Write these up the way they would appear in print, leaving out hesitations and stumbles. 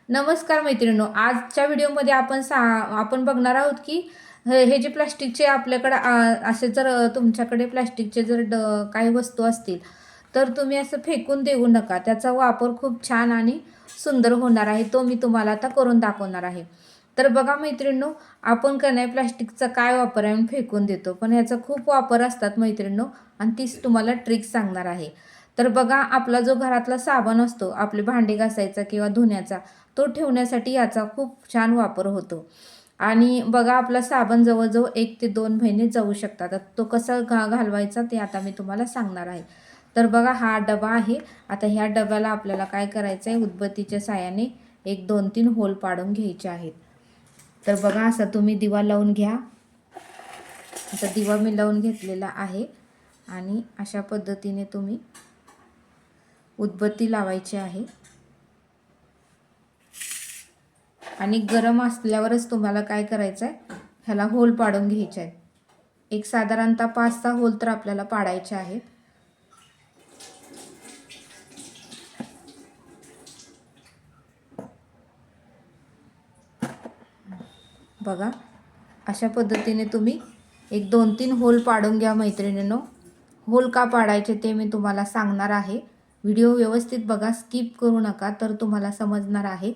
नमस्कार मैत्रिणींनो, आजच्या व्हिडिओमध्ये आपण बघणार आहोत की हे जे प्लास्टिकचे आपल्याकडे असे जर तुमच्याकडे प्लास्टिकचे जर काही वस्तू असतील तर तुम्ही असं फेकून देऊ नका. त्याचा वापर खूप छान आणि सुंदर होणार आहे. तो मी तुम्हाला आता करून दाखवणार आहे. तर बघा मैत्रिणींनो, आपण का नाही प्लास्टिकचा काय वापर आहे आणि फेकून देतो, पण याचा खूप वापर असतात मैत्रिणींनो, आणि तीच तुम्हाला ट्रिक सांगणार आहे. तर बघा, आपला जो घरातला साबण असतो, आपले भांडे घासायचा किंवा धुण्याचा, तो ठेवण्यासाठी याचा खूप छान वापर होतो. आणि बघा, आपला साबण जवळजवळ 1 ते 2 महिने जाऊ शकतात. तर तो कसा घालवायचा ते आता मी तुम्हाला सांगणार आहे. तर बघा, हा डबा आहे. आता ह्या डब्याला आपल्याला काय करायचं आहे, उदबत्तीच्या साहाय्याने 1 2-3 होल पाडून घ्यायचे आहेत. तर बघा, असा तुम्ही दिवा लावून घ्या. आता दिवा मी लावून घेतलेला आहे आणि अशा पद्धतीने तुम्ही उदबत्ती लावायची आहे. आणि गरम असल्यावरच तुम्हाला काय करायचं आहे, ह्याला होल पाडून घ्यायचे आहेत. एक साधारणतः 5-6 होल तर आपल्याला पाडायचे आहेत. बघा, अशा पद्धतीने तुम्ही एक 2-3 होल पाडून घ्या मैत्रिणींनो. होल का पाडायचे ते मी तुम्हाला सांगणार आहे. व्हिडिओ व्यवस्थित बघा, स्किप करू नका, तर तुम्हाला समजणार आहे.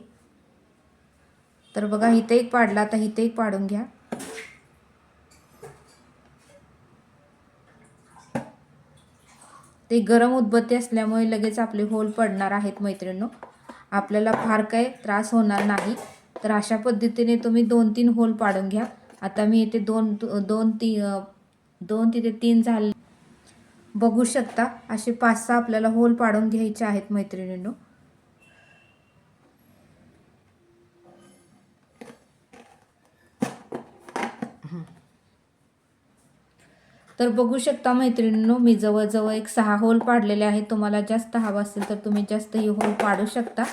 तर बघा, इथे एक पाडला, आता इथे एक पाडून घ्या. ते गरम उदबत्ती असल्यामुळे लगेच आपले होल पडणार आहेत मैत्रिणींनो. आपल्याला फार काही त्रास होणार नाही. तर अशा पद्धतीने तुम्ही 2-3 होल पाडून घ्या. आता मी इथे 2 तिथे 3 झाले. बघू शकता, असे 5-6 आपल्याला होल पाडून घ्यायचे आहेत मैत्रिणींनो. तर बघू शकता मैत्रिणींनो, मी जवळजवळ एक 6 होल पाडलेले आहेत. तुम्हाला जास्त हवा असेल तर तुम्ही जास्तही होल पाडू शकता.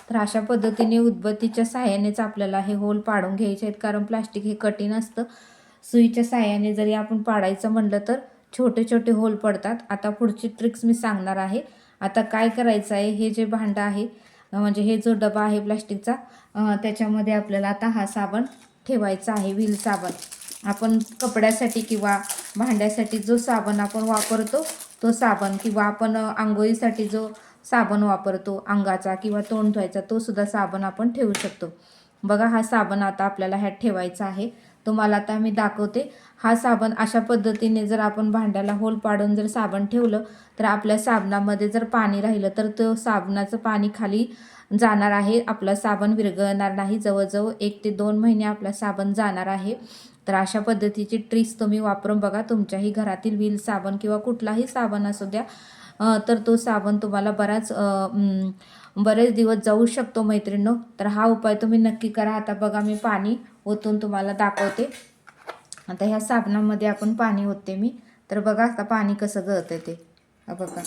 तर अशा पद्धतीने उदबत्तीच्या साहाय्यानेच आपल्याला हे होल पाडून घ्यायचे आहेत, कारण प्लास्टिक हे कठीण असतं. सुईच्या साहाय्याने जरी आपण पाडायचं म्हणलं तर छोटे छोटे होल पडतात. आता पुढची ट्रिक्स मी सांगणार आहे. आता काय करायचं आहे, हे जे भांडं आहे, म्हणजे हे जो डबा आहे प्लास्टिकचा, त्याच्यामध्ये आपल्याला आता हा साबण ठेवायचा आहे, व्हील साबण. आपण कपड्यासाठी किंवा भांड्यासाठी जो साबण आपण वापरतो तो साबण, किंवा आपण आंघोळीसाठी जो साबण वापरतो अंगाचा किंवा तोंड धुवायचा, तो सुद्धा साबण आपण ठेवू शकतो. बघा, हा साबण आता आपल्याला ह्यात ठेवायचा आहे. तुम्हाला आता मी दाखवते. हा साबण अशा पद्धतीने जर आपण भांड्याला होल पाडून जर साबण ठेवलं तर आपल्या साबणामध्ये जर पाणी राहिलं तर तो साबणाचं पाणी खाली जाणार आहे. आपला साबण विरघळणार नाही. जवळजवळ 1 ते 2 महिने आपला साबण जाणार आहे. तर अशा पद्धतीची ट्रिक्स तुम्ही वापरून बघा. तुमच्याही घरातील व्हील साबण किंवा कुठलाही साबण असू द्या, तर तो साबण तुम्हाला बरेच दिवस जाऊ शकतो मैत्रिणींनो. तर हा उपाय तुम्ही नक्की करा. आता बघा, मी पाणी ओतून तुम्हाला दाखवते. आता ह्या साबणामध्ये आपण पाणी ओतते मी. तर बघा, आता पाणी कसं गळतंय ते बघा.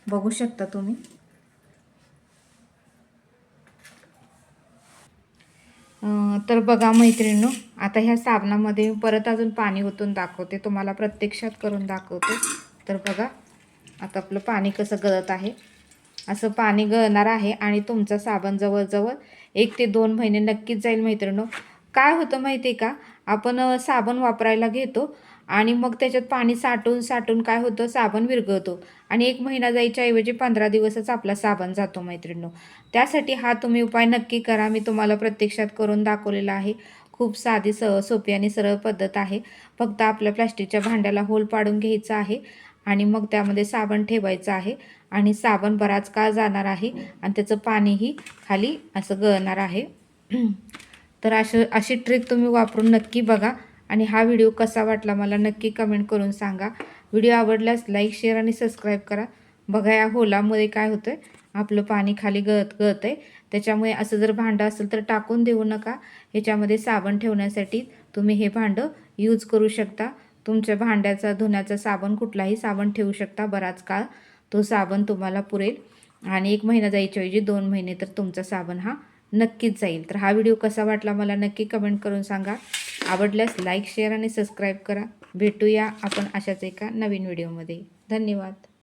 बघू शकता तुम्ही. तर बघा मैत्रिणींनो, आता ह्या साबणामध्ये परत अजून पाणी ओतून दाखवते, तुम्हाला प्रत्यक्षात करून दाखवते. तर बघा, आता आपलं पाणी कसं गळत आहे. असं पाणी गळणार आहे आणि तुमचा साबण जवळजवळ 1 ते 2 महिने नक्कीच जाईल मैत्रिणींनो. काय होतं माहिती आहे का, आपण साबण वापरायला घेतो आणि मग त्याच्यात पाणी साठून साठून काय होतं, साबण विरघळतो आणि 1 महिना जायच्या ऐवजी 15 दिवसच आपला साबण जातो मैत्रिणींनो. त्यासाठी हा तुम्ही उपाय नक्की करा. मी तुम्हाला प्रत्यक्षात करून दाखवलेला आहे. खूप साधी सोपी आणि सरळ पद्धत आहे. फक्त आपल्या प्लास्टिकच्या भांड्याला होल पाडून घ्यायचं आहे आणि मग त्यामध्ये साबण ठेवायचं आहे आणि साबण बराच काळ जाणार आहे आणि त्याचं पाणीही खाली असं गळणार आहे. तर अशी ट्रिक तुम्ही वापरून नक्की बघा आणि हा व्हिडिओ कसा वाटला मला नक्की कमेंट करून सांगा. व्हिडिओ आवडल्यास लाईक, शेअर आणि सबस्क्राईब करा. बघा, या होलामुळे काय होतं आहे, आपलं पाणी खाली गळत आहे. त्याच्यामुळे असं जर भांडं असेल तर टाकून देऊ नका. ह्याच्यामध्ये साबण ठेवण्यासाठी तुम्ही हे भांडं यूज करू शकता. तुमच्या भांड्याचा धुण्याचा साबण, कुठलाही साबण ठेवू शकता बराच काळ. तो साबण तुम्हाला पुरेल आणि 1 महिना जायच्या ऐवजी 2 महिने तर तुमचा साबण हा नक्कीच जाईल. तर हा व्हिडिओ कसा वाटला मला नक्की कमेंट करून सांगा. आवडल्यास लाईक, शेअर आणि सबस्क्राईब करा. भेटूया आपण अशाच एका नवीन व्हिडिओमध्ये. धन्यवाद.